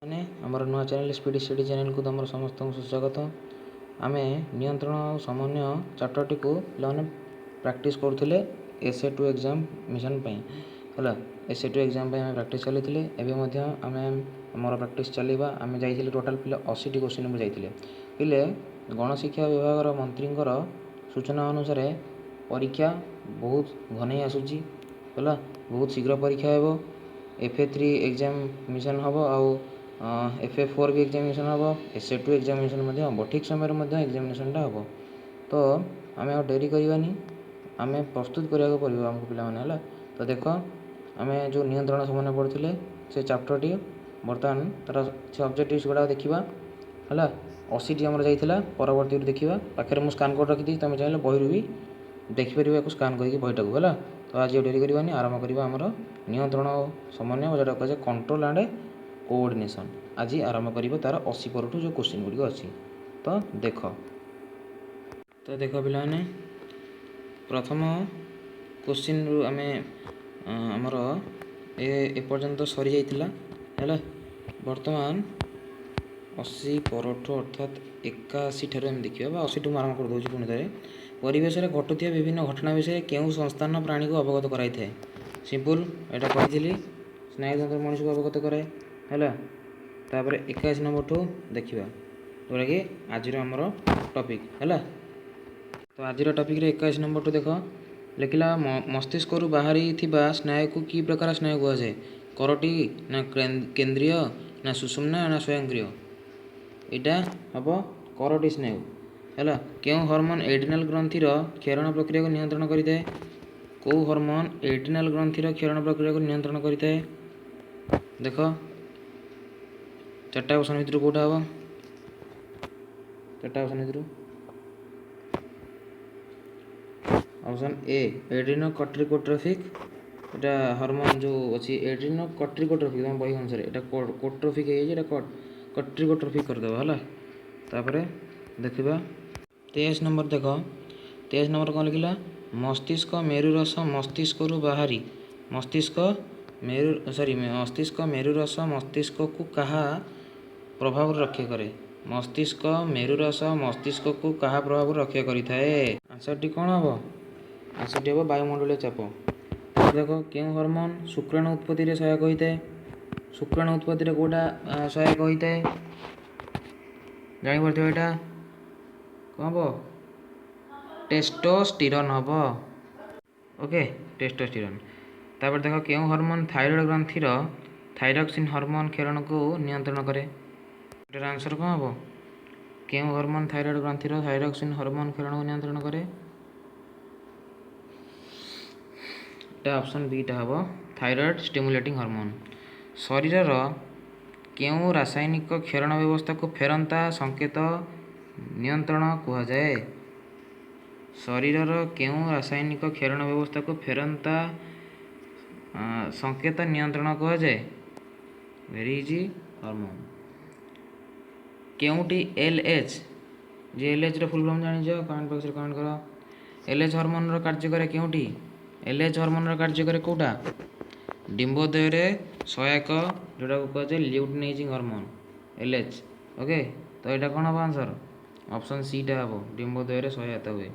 मैंने आमर नुआ चैनल स्पीड स्टडी चैनल को तुम समस्त सुस्वागत। आम नियंत्रण और समन्वय चैप्टर को पे प्रैक्टिस करुले एसए टू एग्जाम मिशन है। एसए टू एग्जाम प्रैक्टिस चलते आम आमर प्रैक्टिस चलवा आम जाइए टोटाल पिला 80 क्वेश्चन जाइए पिले गणशिक्षा विभाग मंत्री सूचना अनुसार परीक्षा बहुत घनई आसूची है। बहुत शीघ्र परीक्षा हो FA3 एग्जामिनेशन हम FA4 भी एग्जामिनेशन हम SA2 एग्जामिनेशन हम ठीक समय एग्जामिनेशन हम। तो आम आ डेरी करवानी आम प्रस्तुत कराया पड़ो आमको पाने। तो देख आम जो नियंत्रण समन्वय पढ़ुले से चैप्टरटी बर्तमान तार से ऑब्जेक्टिव्स गुड़ा देखा है। 80 आमर जाइए परवर्ती देखा पाखे मुझे स्कान कोड रखी तुम चाहिए बही भी देखिपर या स्कान करके बहीटा को है। तो आज डेरी करवानी आरंभ करवा आमर नियंत्रण समन्वय जोटा कहे कंट्रोल एंड कोऑर्डिनेशन। आज आरंभ कर तार 80 परठू जो क्वेश्चन गुड़िक अच्छी। तो देख पाने प्रथम क्वेश्चन रु आम आमर एपर्यंत सरी जाइतिला है। बर्तमान 80 परठू अर्थात 81 ठार देखा 80 टू आरंभ कर दूसरी पुणी थे। परिवेश में घटुवा विभिन्न घटना विषय केउं संस्थान प्राणी को अवगत कराई थाए। सिंपल एटा कही स्नायुतंत्र मनुष्य को अवगत कराए है। तापर 81 नंबर ठू देखा जोटा कि आज आमर टॉपिक है। तो आज टॉपिक 21 नंबर ठू देख लिखला मस्तिष्क बाहरी थिबा स्नायु को कि प्रकार स्नायु कहुए करटी ना केंद्रीय ना सुषुम्ना ना स्वयंक्रिय। यहाँ हम करटी स्नायु है। क्यों हार्मोन एड्रिनल ग्रंथि क्षरण प्रक्रिया को नियंत्रण करें। कौ हार्मोन एड्रिनल ग्रंथि क्षरण प्रक्रिया को नियंत्रण करें। देख चार्टा ऑप्शन भितर कौटा हम चार्टा ऑप्शन भितर ऑप्शन ए एड्रिनोकॉर्टिकोट्रोफिक एटा हार्मोन जो अच्छी एड्रिनोकॉर्टिकोट्रोफिक तुम बही अनुसार एटा कोट्रोफिक है कॉर्टिकोट्रोफिक करदेव है। तापर देखा 23 नंबर देख 23 नंबर कौन लिखला मस्तिष्क मेरुरस मस्तिष्क बाहरी मस्तिष्क मस्तिष्क मेरुरस मस्तिष्क को कहा प्रभाव रक्षा करे। मस्तिष्क मेरुरस मस्तिष्क को कहा प्रभाव रक्षा करें। आंसर टी कौन हम आंसर टी हम वायुमंडलीय चाप। देख क्यों हार्मोन शुक्राणु उत्पत्ति में सहायक होता है। शुक्राणु उत्पत्ति में कौटा सहायक होता है जापर यहाँ कौन हम टेस्टोस्टेरोन हम। Okay testosterone. तापर देख क्यों हार्मोन थायरॉइड ग्रंथि थायरॉक्सिन हार्मोन क्षरण को नियंत्रण करे। एटार आंसर कौन हम क्यों हार्मोन थायरॉइड ग्रंथि थायरॉक्सिन हार्मोन क्षरण को नियंत्रण करे। एटा ऑप्शन बी टा हम थायरॉइड स्टिमुलेटिंग हार्मोन। शरीर क्यों रासायनिक क्षरण व्यवस्था को फेरंता संकेत नियंत्रण कह जाए। शरीर क्यों रासायनिक क्षरण व्यवस्था को फेरंता संकेत नियंत्रण कह जाए। Very easy hormone. Kyonti LH जे LH रो फुल फॉर्म जानी कमेंट बॉक्स रे कमेंट कर। LH हार्मोन रो कार्य करे क्योंटी LH हार्मोन रो कार्य करे कोटा डिम्बोदय रे सहायक जोटा को कह जाए ल्यूटिनाइजिंग हार्मोन LH। ओके तो यहाँ कौन हम आंसर ऑप्शन सी टा हम डिम्बोदय रे सहायता हुए।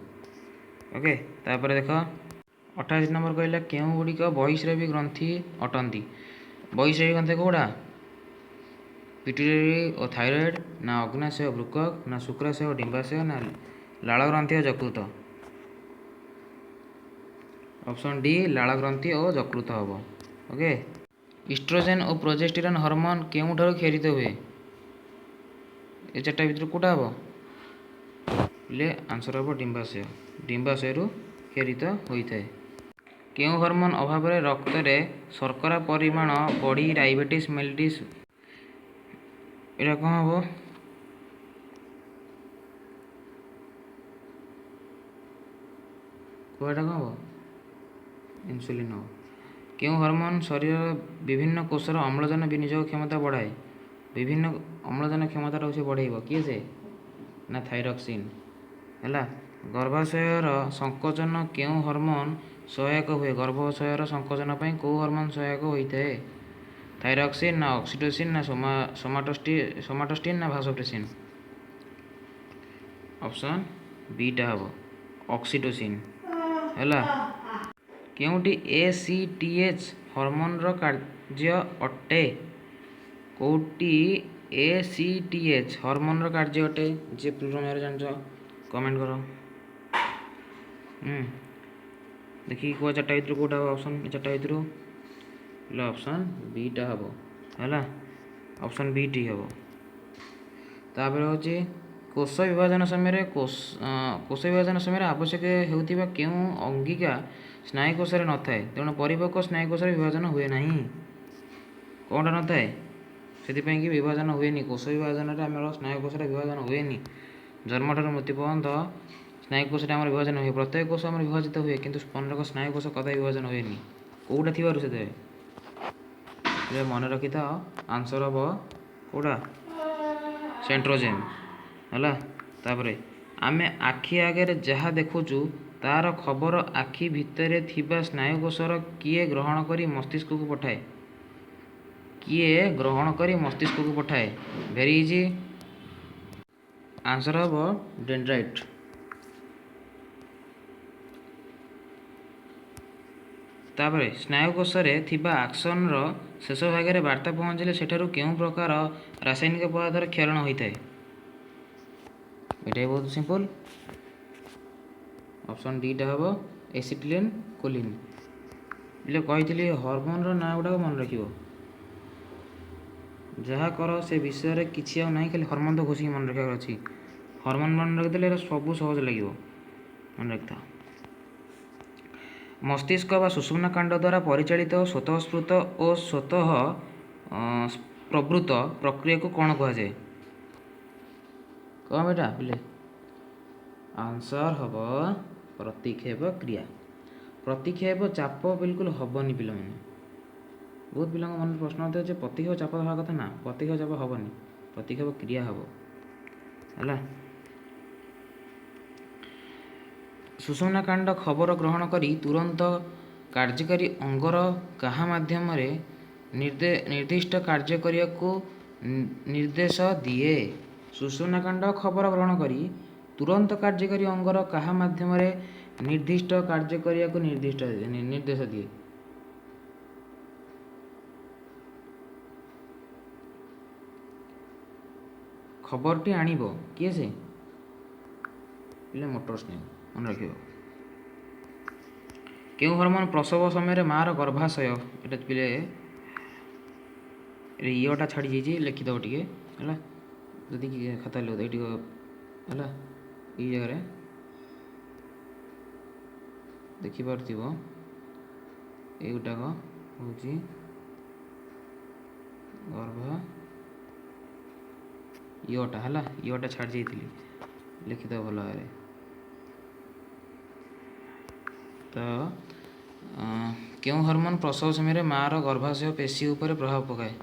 ओके तापर देख 28 नंबर कहला क्यों गुड़िक बहिस्रावी ग्रंथि अटंती। बहिस्रावी ग्रंथि कौटा पिट्यूटरी और थायरॉइड ना अग्नाशय वृकक ना शुक्राशय और डिंबाशय ना लाल ग्रंथि और यकृत। ऑप्शन डी लाल ग्रंथि और यकृत हम। ओके इस्ट्रोजेन और प्रोजेस्टेरॉन हार्मोन केउठार क्षरित हुए। ये चार्टा भर कौटा हम ले आंसर हम डिंबाशय डिंबाशय क्षरित होता है। क्यों हार्मोन अभाव में रक्त में शर्करा परिमाण बढ़ी डायबिटीज मेलिटस यहाँ कौन हम कौटा कौन हम इंसुलिन हम। क्यों हार्मोन शरीर विभिन्न कोषर अम्लजान विनियोग क्षमता बढ़ाए। विभिन्न अम्लजान क्षमता से बढ़ेब किए से ना थायरॉक्सिन है। गर्भाशयर संकोचन क्यों हार्मोन सहायक हुए। गर्भाशयर संकोचन कौ हार्मोन सहायक होता है थायरॉक्सिन ना ऑक्सीटोसिन ना सोमाटोस्टिन ना भासोप्रेसिन। ऑप्शन बीटा हम ऑक्सीटोसिन है। केउटी ACTH हॉर्मोन रो कार्य अटे। कौटी ACTH हॉर्मोन रो कार्य अटे जे पूर्व में जान कमेंट करो। देखिए कह चार्टा भितर कौटा हम ऑप्शन चार्टा भितर ऑप्शन बीटा हम है। ऑप्शन बी टी हम। तापर हूँ कोष विभाजन समय कोष विभाजन समय आवश्यक होता क्यों अंगिका स्नायुकोश न थाए तेणु परिपक्व स्नायुकोश विभाजन हुए ना कौनटा न थाए से कि विभाजन हुए कोष विभाजन आम स्नायुकोश विभाजन हुए जन्म ठार मृत्यु पर्यंत स्नायुकोश विभाजन हुए प्रत्येक कोष आम विभाजित हुए किंतु स्पंदक स्नायुकोश कदा विभाजन हुए कौटा थी से मन रखी था आंसर हम कौटा सेंट्रोजेम है। तापर आम आखि आगे जहाँ देखुचु तार खबर आखि भितर थिबा स्नायुकोशर किए ग्रहण करी मस्तिष्क को पठाए वेरी इजी आंसर हम डेंड्राइट। तापर स्नायुकोश थिबा आक्सन शेष भाग में वार्ता पहुँचले सेठारु केउं प्रकार रासायनिक पदार्थर क्षरण होता है ये बहुत सिंपल। ऑप्शन डी टा हम एसिटिलीन कोलिन। ये कही हॉर्मोन ना गुड़ाक मन रख जहाँ कर से विषय किसी ना खाली हॉर्मोन तो घोषिक मन रखार अच्छी हॉर्मोन मन रखिदे सब सहज लगे मन रखा। मस्तिष्क व सुषुम्ना कांड द्वारा परिचालित स्वतःस्फूर्त और स्वतः प्रवृत्त प्रक्रिया को कौन कहुए कह बेटा पिले आंसर हम प्रतिक्षेप क्रिया। प्रतिक्षेप चाप बिल्कुल हेनी पिला मैंने बहुत पिला मन प्रश्न होता है प्रतिक्षेप चाप हवा कथा ना प्रतिक्षेप चाप हेनी प्रतिक्षेप क्रिया हम है। सुषुम्ना कांड खबर ग्रहण करी तुरंत कार्यकारी अंगर कहा माध्यम निर्दिष्ट कार्य करने को निर्देश दिए। सुषुम्ना कांड खबर ग्रहण करी तुरंत कार्यकारी अंगर कहा माध्यम निर्दिष्ट कार्य करने को निर्देश दिए। खबरटी आणिब किए से पिले मोटर स्नेह मन रख। क्यों हार्मोन प्रसव समय मार गर्भाशय ये पिले इटा छाड़ी जाइए लिखिदेव टे है जदि खाता लिखिद है ये जगह देखिपार युटाक हूँ गर्भ योटा है योटा छाड़ जाइए लिखिदेव भल भाव तो क्यों हार्मोन प्रसव समय मार गर्भाशय पेशी उपर प्रभाव पकाए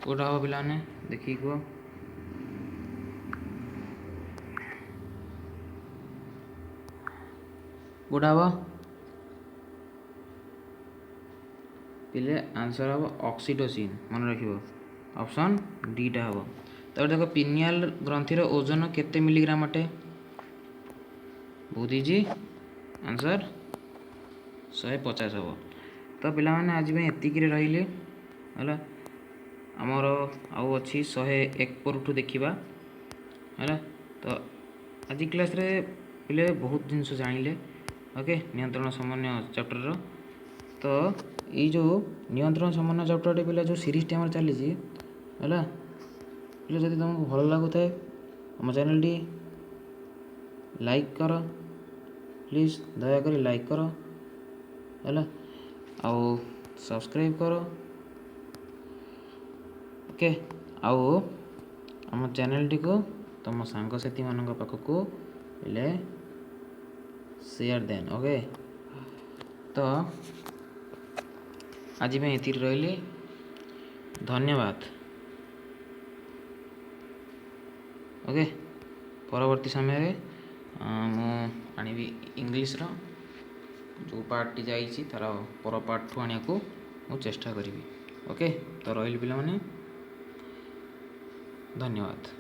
कौटा हम पे देखिए कह कौटा हम पिले आंसर हम ऑक्सीटोसिन मन रख ऑप्शन डी टा हम। तो देख पिनियल ग्रंथीर ओजन केते मिलीग्राम अटे बहुत इजी आंसर 150 हम। तो पिला माने आज में एतिक रहिले है आमर आउ अच्छी 101 पर देखा है। तो आज क्लास रे पिले बहुत जिनस जानिले ओके नियंत्रण समन्वय चैप्टर तो ये जो नियंत्रण समन्वय चैप्टर पिला जो सीरीज टी चली है पिले जब तुमको भल लगुए आम चैनल टी लाइक कर प्लीज दयाक लाइक कर है आउ सब्सक्राइब कर ओके आउ आम चैनल टी को तुम सांगसाथी मान पाखक ले शेयर देन ओके। तो आज मैं ये रही धन्यवाद ओके। परवर्ती समय मुझे इंग्लिश रो जो पार्ट टी जाइए तार पर पार्ट ठू आने को ମୁଁ ଚେଷ୍ଟା କରିବି। ଓକେ, ତ ରହିଲି ପିଲାମାନେ, ଧନ୍ୟବାଦ।